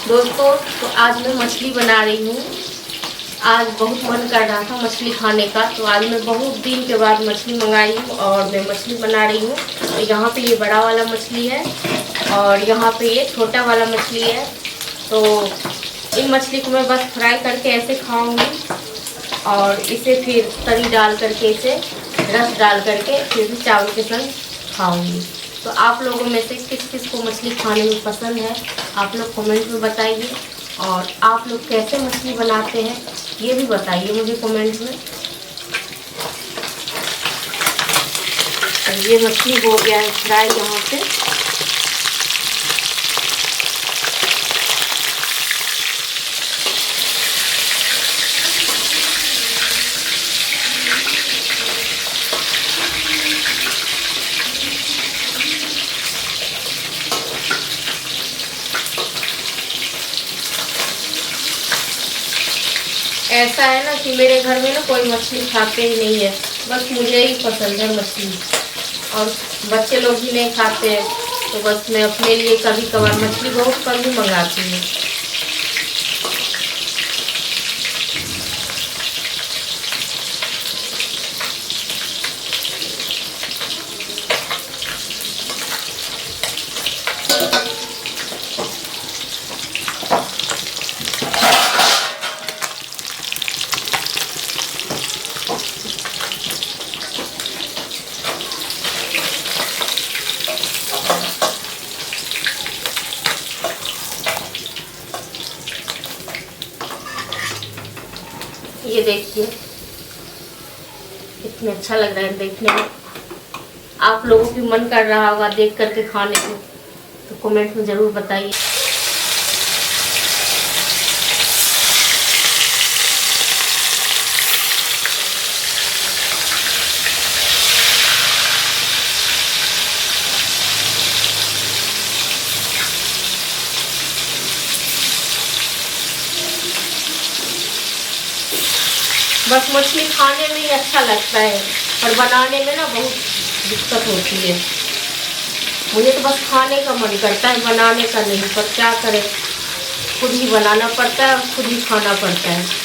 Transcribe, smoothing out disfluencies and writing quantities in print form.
दोस्तों तो आज मैं मछली बना रही हूँ। आज बहुत मन कर रहा था मछली खाने का, तो आज मैं बहुत दिन के बाद मछली मंगाई हूँ और मैं मछली बना रही हूँ। तो यहाँ पे ये बड़ा वाला मछली है और यहाँ पे ये छोटा वाला मछली है। तो इन मछली को मैं बस फ्राई करके ऐसे खाऊंगी और इसे फिर तरी डाल करके, इसे रस डाल करके फिर चावल के संग खाऊंगी। तो आप लोगों में से किस किस को मछली खाने में पसंद है, आप लोग कमेंट में बताइए। और आप लोग कैसे मछली बनाते हैं ये भी बताइए मुझे कमेंट में। और ये मछली हो गया है फ्राई यहाँ पे। ऐसा है ना कि मेरे घर में ना कोई मछली खाते ही नहीं है, बस मुझे ही पसंद है मछली और बच्चे लोग भी नहीं खाते हैं। तो बस मैं अपने लिए कभी कभार मछली बहुत कम ही मंगाती हूँ। ये देखिए कितना अच्छा लग रहा है देखने में। आप लोगों की मन कर रहा होगा देख करके खाने को, तो कमेंट में ज़रूर बताइए। बस मछली खाने में ही अच्छा लगता है और बनाने में ना बहुत दिक्कत होती है। मुझे तो बस खाने का मन करता है, बनाने का नहीं, पर क्या करें, खुद ही बनाना पड़ता है और खुद ही खाना पड़ता है।